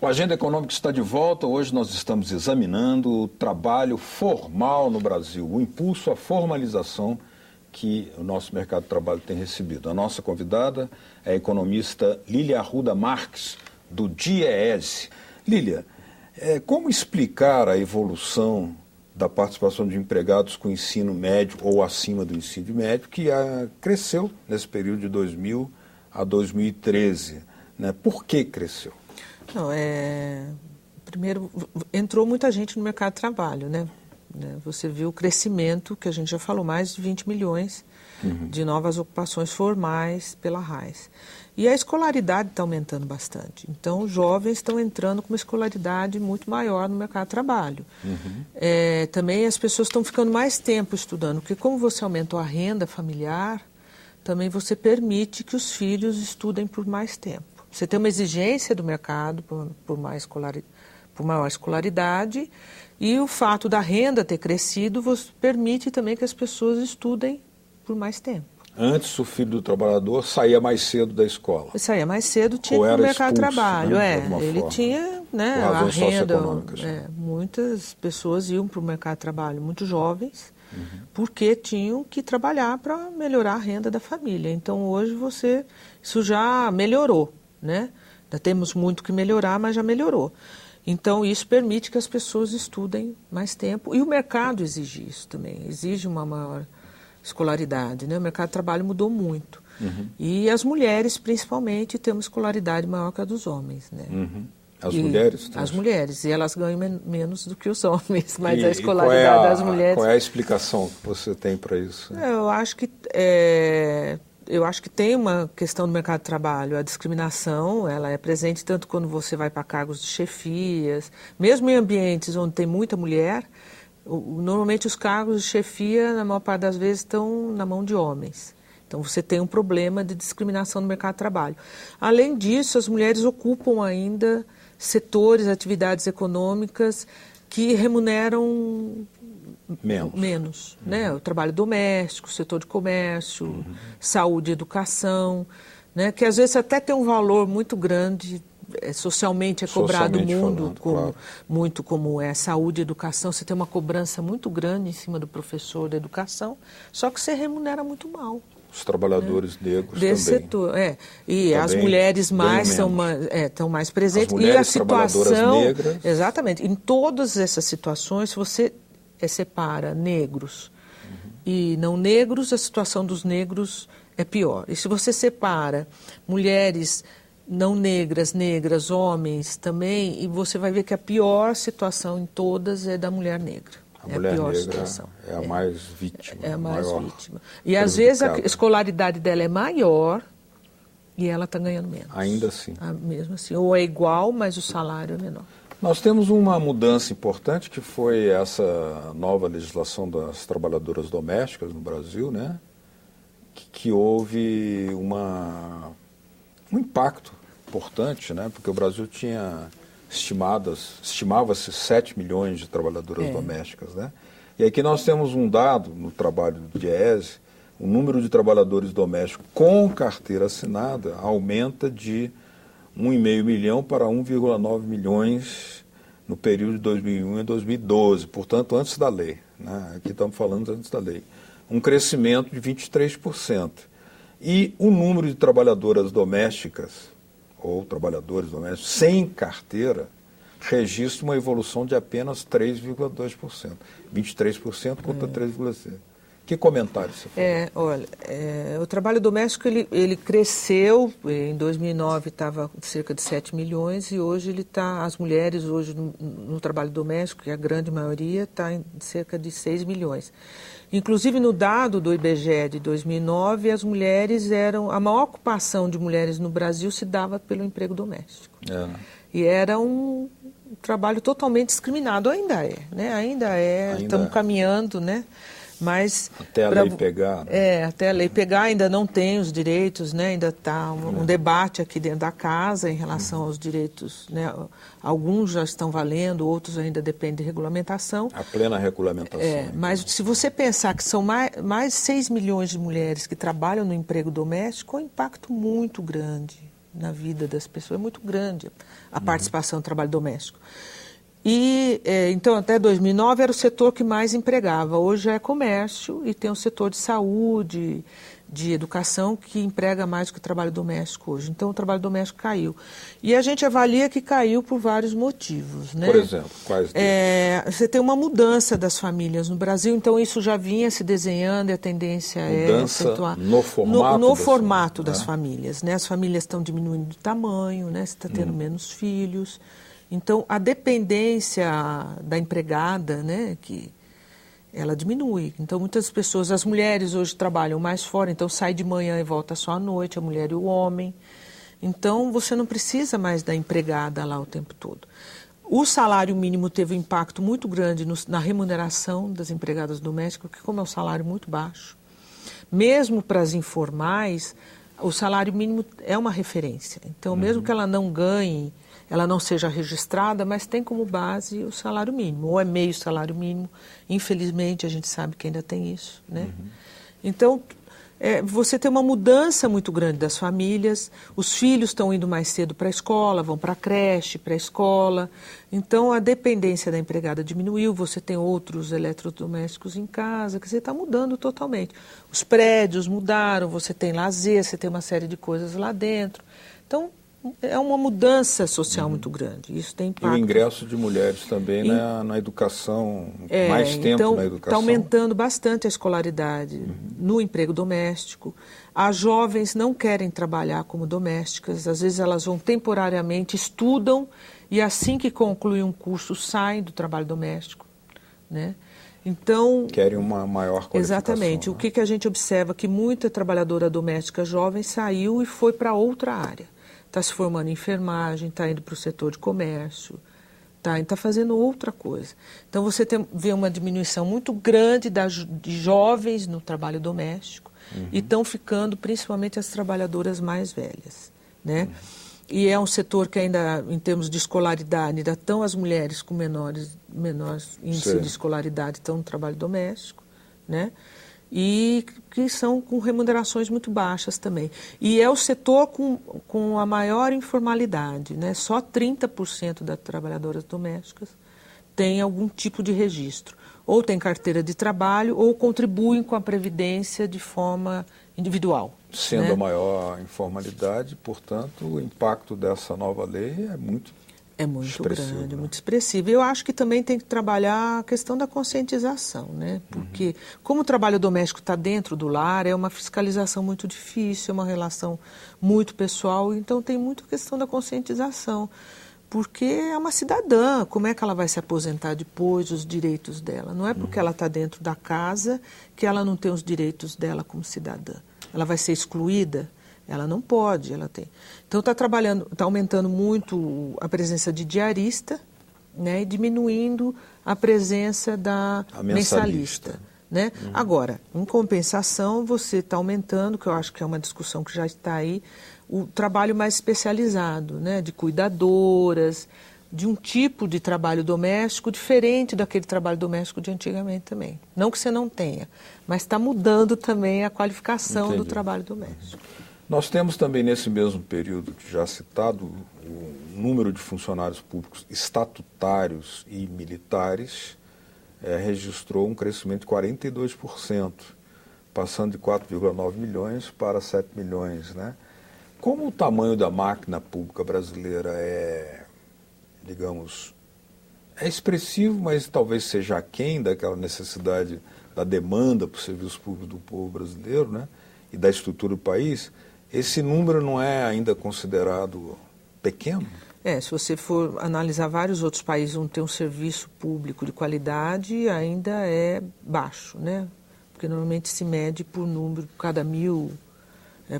O Agenda Econômica está de volta. Hoje nós estamos examinando o trabalho formal no Brasil, o impulso à formalização que o nosso mercado de trabalho tem recebido. A nossa convidada é a economista Lília Arruda Marques, do DIEESE. Lília, como explicar a evolução da participação de empregados com ensino médio ou acima do ensino médio, que cresceu nesse período de 2000 a 2013? Né? Por que cresceu? Não, primeiro, entrou muita gente no mercado de trabalho, né? Você viu o crescimento, que a gente já falou, mais de 20 milhões de novas ocupações formais pela RAIS. E a escolaridade está aumentando bastante. Então, os jovens estão entrando com uma escolaridade muito maior no mercado de trabalho. Também as pessoas estão ficando mais tempo estudando, porque como você aumentou a renda familiar, também você permite que os filhos estudem por mais tempo. Você tem uma exigência do mercado por maior escolaridade, e o fato da renda ter crescido permite também que as pessoas estudem por mais tempo. Antes, o filho do trabalhador saía mais cedo da escola. Ele saía mais cedo, tinha que ir para o mercado de trabalho. Ele tinha a renda. Muitas pessoas iam para o mercado de trabalho, muito jovens, porque tinham que trabalhar para melhorar a renda da família. Então, hoje, isso já melhorou. Né? Ainda temos muito que melhorar, mas já melhorou. Então, isso permite que as pessoas estudem mais tempo. E o mercado exige isso também, exige uma maior escolaridade. Né? O mercado de trabalho mudou muito. E as mulheres, principalmente, têm uma escolaridade maior que a dos homens. Né? As mulheres? As mulheres, e elas ganham menos do que os homens, mas a escolaridade das mulheres... Qual é a explicação que você tem para isso? Eu acho que tem uma questão do mercado de trabalho. A discriminação, ela é presente tanto quando você vai para cargos de chefias, mesmo em ambientes onde tem muita mulher, normalmente os cargos de chefia, na maior parte das vezes, estão na mão de homens. Então, você tem um problema de discriminação no mercado de trabalho. Além disso, as mulheres ocupam ainda setores, atividades econômicas que remuneram menos, né? O trabalho doméstico, o setor de comércio, saúde e educação, né? Que às vezes até tem um valor muito grande, socialmente é cobrado muito como é saúde e educação. Você tem uma cobrança muito grande em cima do professor da educação, só que você remunera muito mal. Os trabalhadores negros desse também. Setor, E as mulheres estão mais presentes. As mulheres e a situação, trabalhadoras negras. Exatamente. Em todas essas situações, se você separa negros e não negros, a situação dos negros é pior. E se você separa mulheres não negras, homens também, e você vai ver que a pior situação em todas é da mulher negra. A mulher negra é a mais vítima. É a mais vítima. E às vezes a escolaridade dela é maior e ela está ganhando menos. Ainda assim. Mesmo assim. Ou é igual, mas o salário é menor. Nós temos uma mudança importante, que foi essa nova legislação das trabalhadoras domésticas no Brasil, né? Que houve um impacto importante, né? Porque o Brasil estimava-se 7 milhões de trabalhadoras domésticas, né? E aqui nós temos um dado no trabalho do DIEESE: o número de trabalhadores domésticos com carteira assinada aumenta de 1,5 milhão para 1,9 milhões no período de 2001 a 2012, portanto, antes da lei. Né? Aqui estamos falando antes da lei. Um crescimento de 23%. E o número de trabalhadoras domésticas, ou trabalhadores domésticos, sem carteira, registra uma evolução de apenas 3,2%. 23% contra 3,6%. Que comentário você faz? O trabalho doméstico ele cresceu, em 2009 estava cerca de 7 milhões e hoje as mulheres hoje no trabalho doméstico, que a grande maioria, está em cerca de 6 milhões. Inclusive no dado do IBGE de 2009, as mulheres a maior ocupação de mulheres no Brasil se dava pelo emprego doméstico. E era um trabalho totalmente discriminado, ainda é, né? Estamos caminhando, né? Mas até a lei pegar. Né? Até a lei pegar, ainda não tem os direitos, né? Ainda está um debate aqui dentro da casa em relação aos direitos, né? Alguns já estão valendo, outros ainda dependem de regulamentação. A plena regulamentação. Mas se você pensar que são mais de 6 milhões de mulheres que trabalham no emprego doméstico, é um impacto muito grande na vida das pessoas, é muito grande a participação no trabalho doméstico. E, então, até 2009 era o setor que mais empregava. Hoje é comércio e tem o setor de saúde, de educação, que emprega mais do que o trabalho doméstico hoje. Então, o trabalho doméstico caiu. E a gente avalia que caiu por vários motivos, né? Por exemplo, quais deles? Você tem uma mudança das famílias no Brasil, então isso já vinha se desenhando e a tendência é acentuar. No formato, no formato das famílias, né? As famílias estão diminuindo de tamanho, né? Você está tendo menos filhos. Então, a dependência da empregada, né, que ela diminui. Então, muitas pessoas, as mulheres hoje trabalham mais fora, então sai de manhã e volta só à noite, a mulher e o homem. Então, você não precisa mais da empregada lá o tempo todo. O salário mínimo teve um impacto muito grande na remuneração das empregadas domésticas, porque como é um salário muito baixo, mesmo para as informais, o salário mínimo é uma referência. Então, mesmo que ela não ganhe, ela não seja registrada, mas tem como base o salário mínimo, ou é meio salário mínimo. Infelizmente, a gente sabe que ainda tem isso, né? Então, você tem uma mudança muito grande das famílias, os filhos estão indo mais cedo para a escola, vão para a creche, para a escola. Então, a dependência da empregada diminuiu, você tem outros eletrodomésticos em casa, quer dizer, está mudando totalmente. Os prédios mudaram, você tem lazer, você tem uma série de coisas lá dentro. Então, é uma mudança social muito grande. Isso tem impacto. E o ingresso de mulheres também na educação, mais tempo então, na educação. Está aumentando bastante a escolaridade no emprego doméstico. As jovens não querem trabalhar como domésticas, às vezes elas vão temporariamente, estudam e assim que concluem um curso saem do trabalho doméstico, né? Então, querem uma maior qualificação. Exatamente. Né? O que a gente observa? Que muita trabalhadora doméstica jovem saiu e foi para outra área. Está se formando em enfermagem, está indo para o setor de comércio, está fazendo outra coisa. Então, você vê uma diminuição muito grande de jovens no trabalho doméstico e estão ficando principalmente as trabalhadoras mais velhas, né? E é um setor que ainda, em termos de escolaridade, ainda estão as mulheres com menor índice de escolaridade estão no trabalho doméstico, né? E que são com remunerações muito baixas também. E é o setor com a maior informalidade, né? Só 30% das trabalhadoras domésticas têm algum tipo de registro. Ou tem carteira de trabalho, ou contribuem com a Previdência de forma individual. Sendo né? a maior informalidade, portanto, o impacto dessa nova lei é muito grande, muito expressivo. Eu acho que também tem que trabalhar a questão da conscientização, né? Porque como o trabalho doméstico está dentro do lar, é uma fiscalização muito difícil, é uma relação muito pessoal, então tem muito questão da conscientização. Porque é uma cidadã, como é que ela vai se aposentar depois, os direitos dela? Não é porque ela está dentro da casa que ela não tem os direitos dela como cidadã. Ela vai ser excluída? Ela não pode, ela tem. Então está aumentando muito a presença de diarista, né, e diminuindo a presença da mensalista. Né? Agora, em compensação, você está aumentando, que eu acho que é uma discussão que já está aí, o trabalho mais especializado, né, de cuidadoras, de um tipo de trabalho doméstico diferente daquele trabalho doméstico de antigamente também. Não que você não tenha, mas está mudando também a qualificação do trabalho doméstico. Nós temos também, nesse mesmo período que já citado, o número de funcionários públicos estatutários e militares registrou um crescimento de 42%, passando de 4,9 milhões para 7 milhões. Né? Como o tamanho da máquina pública brasileira digamos, é expressivo, mas talvez seja aquém daquela necessidade da demanda por serviços públicos do povo brasileiro, né? E da estrutura do país, esse número não é ainda considerado pequeno? Se você for analisar vários outros países onde tem um serviço público de qualidade, ainda é baixo, né? Porque normalmente se mede por número, cada 1.000,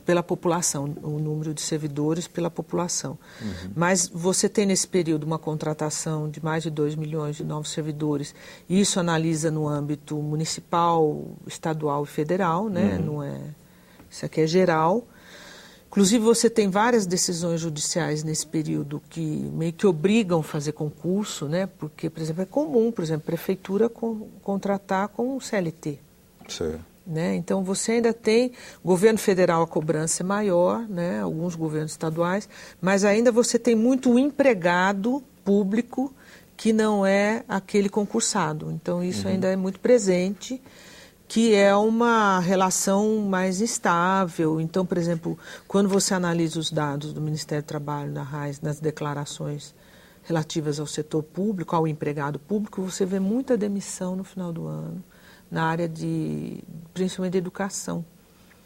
pela população, o número de servidores pela população. Mas você tem nesse período uma contratação de mais de 2 milhões de novos servidores. Isso analisa no âmbito municipal, estadual e federal, né? Não é, isso aqui é geral. Inclusive, você tem várias decisões judiciais nesse período que meio que obrigam a fazer concurso, né? Porque, por exemplo, é comum, por exemplo, a prefeitura contratar com um CLT. Sim. né? Então, você ainda tem, governo federal a cobrança é maior, né? Alguns governos estaduais, mas ainda você tem muito empregado público que não é aquele concursado. Então, isso ainda é muito presente, que é uma relação mais instável. Então, por exemplo, quando você analisa os dados do Ministério do Trabalho, da RAIS, nas declarações relativas ao setor público, ao empregado público, você vê muita demissão no final do ano, na área principalmente de educação.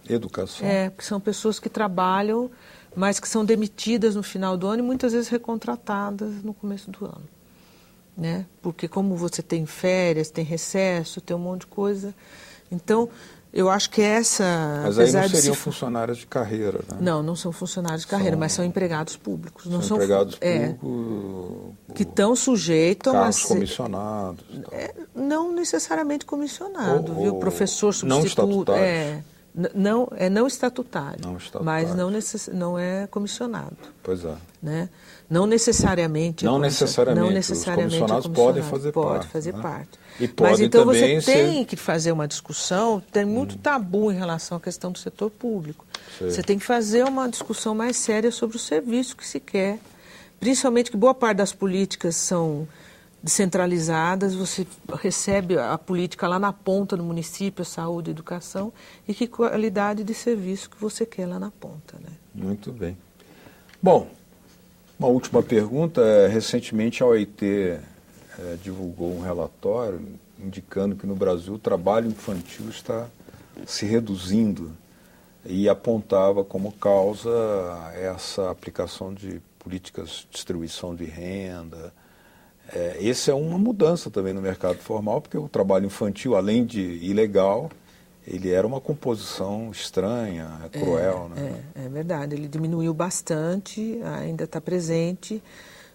Educação? Porque são pessoas que trabalham, mas que são demitidas no final do ano e muitas vezes recontratadas no começo do ano, né? Porque como você tem férias, tem recesso, tem um monte de coisa. Então, eu acho que essa... Mas aí não seriam funcionários de carreira, né? Não são funcionários de carreira, mas são empregados públicos. Não são empregados públicos... que estão sujeitos a... Cargos comissionados. Não necessariamente comissionado, viu? Professor substituto... Não estatutários. Não estatutário, mas não é comissionado. Pois é. Né? Não necessariamente. Não necessariamente. Os comissionados podem fazer parte. Pode fazer parte. E pode mas então também você tem que fazer uma discussão, tem muito tabu em relação à questão do setor público. Sei. Você tem que fazer uma discussão mais séria sobre o serviço que se quer. Principalmente que boa parte das políticas são descentralizadas, você recebe a política lá na ponta do município, a saúde, a educação, e que qualidade de serviço que você quer lá na ponta, né? Muito bem. Bom, uma última pergunta. Recentemente a OIT divulgou um relatório indicando que no Brasil o trabalho infantil está se reduzindo e apontava como causa essa aplicação de políticas de distribuição de renda. Essa é uma mudança também no mercado formal, porque o trabalho infantil, além de ilegal, ele era uma composição estranha, cruel. Né? É verdade, ele diminuiu bastante, ainda está presente.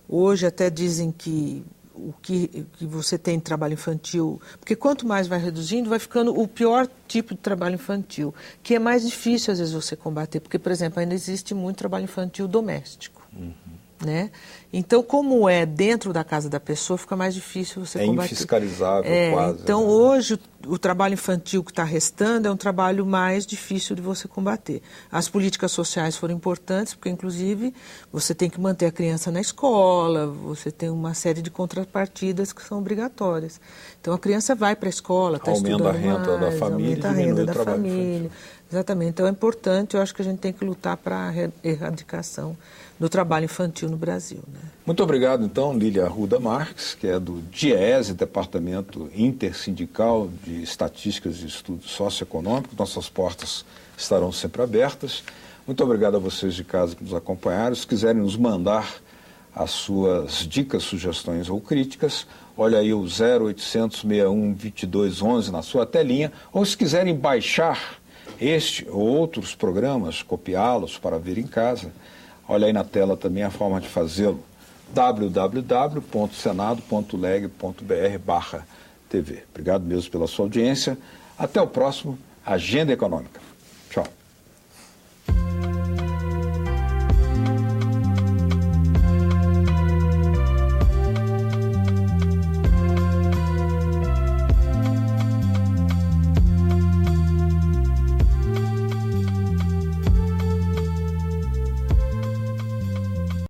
Hoje até dizem que o que você tem de trabalho infantil, porque quanto mais vai reduzindo, vai ficando o pior tipo de trabalho infantil, que é mais difícil às vezes você combater, porque, por exemplo, ainda existe muito trabalho infantil doméstico. Né? Então, como é dentro da casa da pessoa, fica mais difícil você combater. Infiscalizável quase. Então, né? hoje, o trabalho infantil que está restando é um trabalho mais difícil de você combater. As políticas sociais foram importantes, porque, inclusive, você tem que manter a criança na escola, você tem uma série de contrapartidas que são obrigatórias. Então, a criança vai para a escola, está estudando mais, aumenta a renda da família, aumenta a renda da família. Exatamente. Então, é importante, eu acho que a gente tem que lutar para a erradicação do trabalho infantil no Brasil. Né? Muito obrigado, então, Lília Arruda Marques, que é do DIEESE, Departamento Intersindical de Estatísticas e Estudos Socioeconômicos. Nossas portas estarão sempre abertas. Muito obrigado a vocês de casa que nos acompanharam. Se quiserem nos mandar as suas dicas, sugestões ou críticas, olha aí o 0800 61 22 11 na sua telinha. Ou se quiserem baixar este ou outros programas, copiá-los para ver em casa, olha aí na tela também a forma de fazê-lo, www.senado.leg.br/TV. Obrigado mesmo pela sua audiência. Até o próximo Agenda Econômica. Tchau.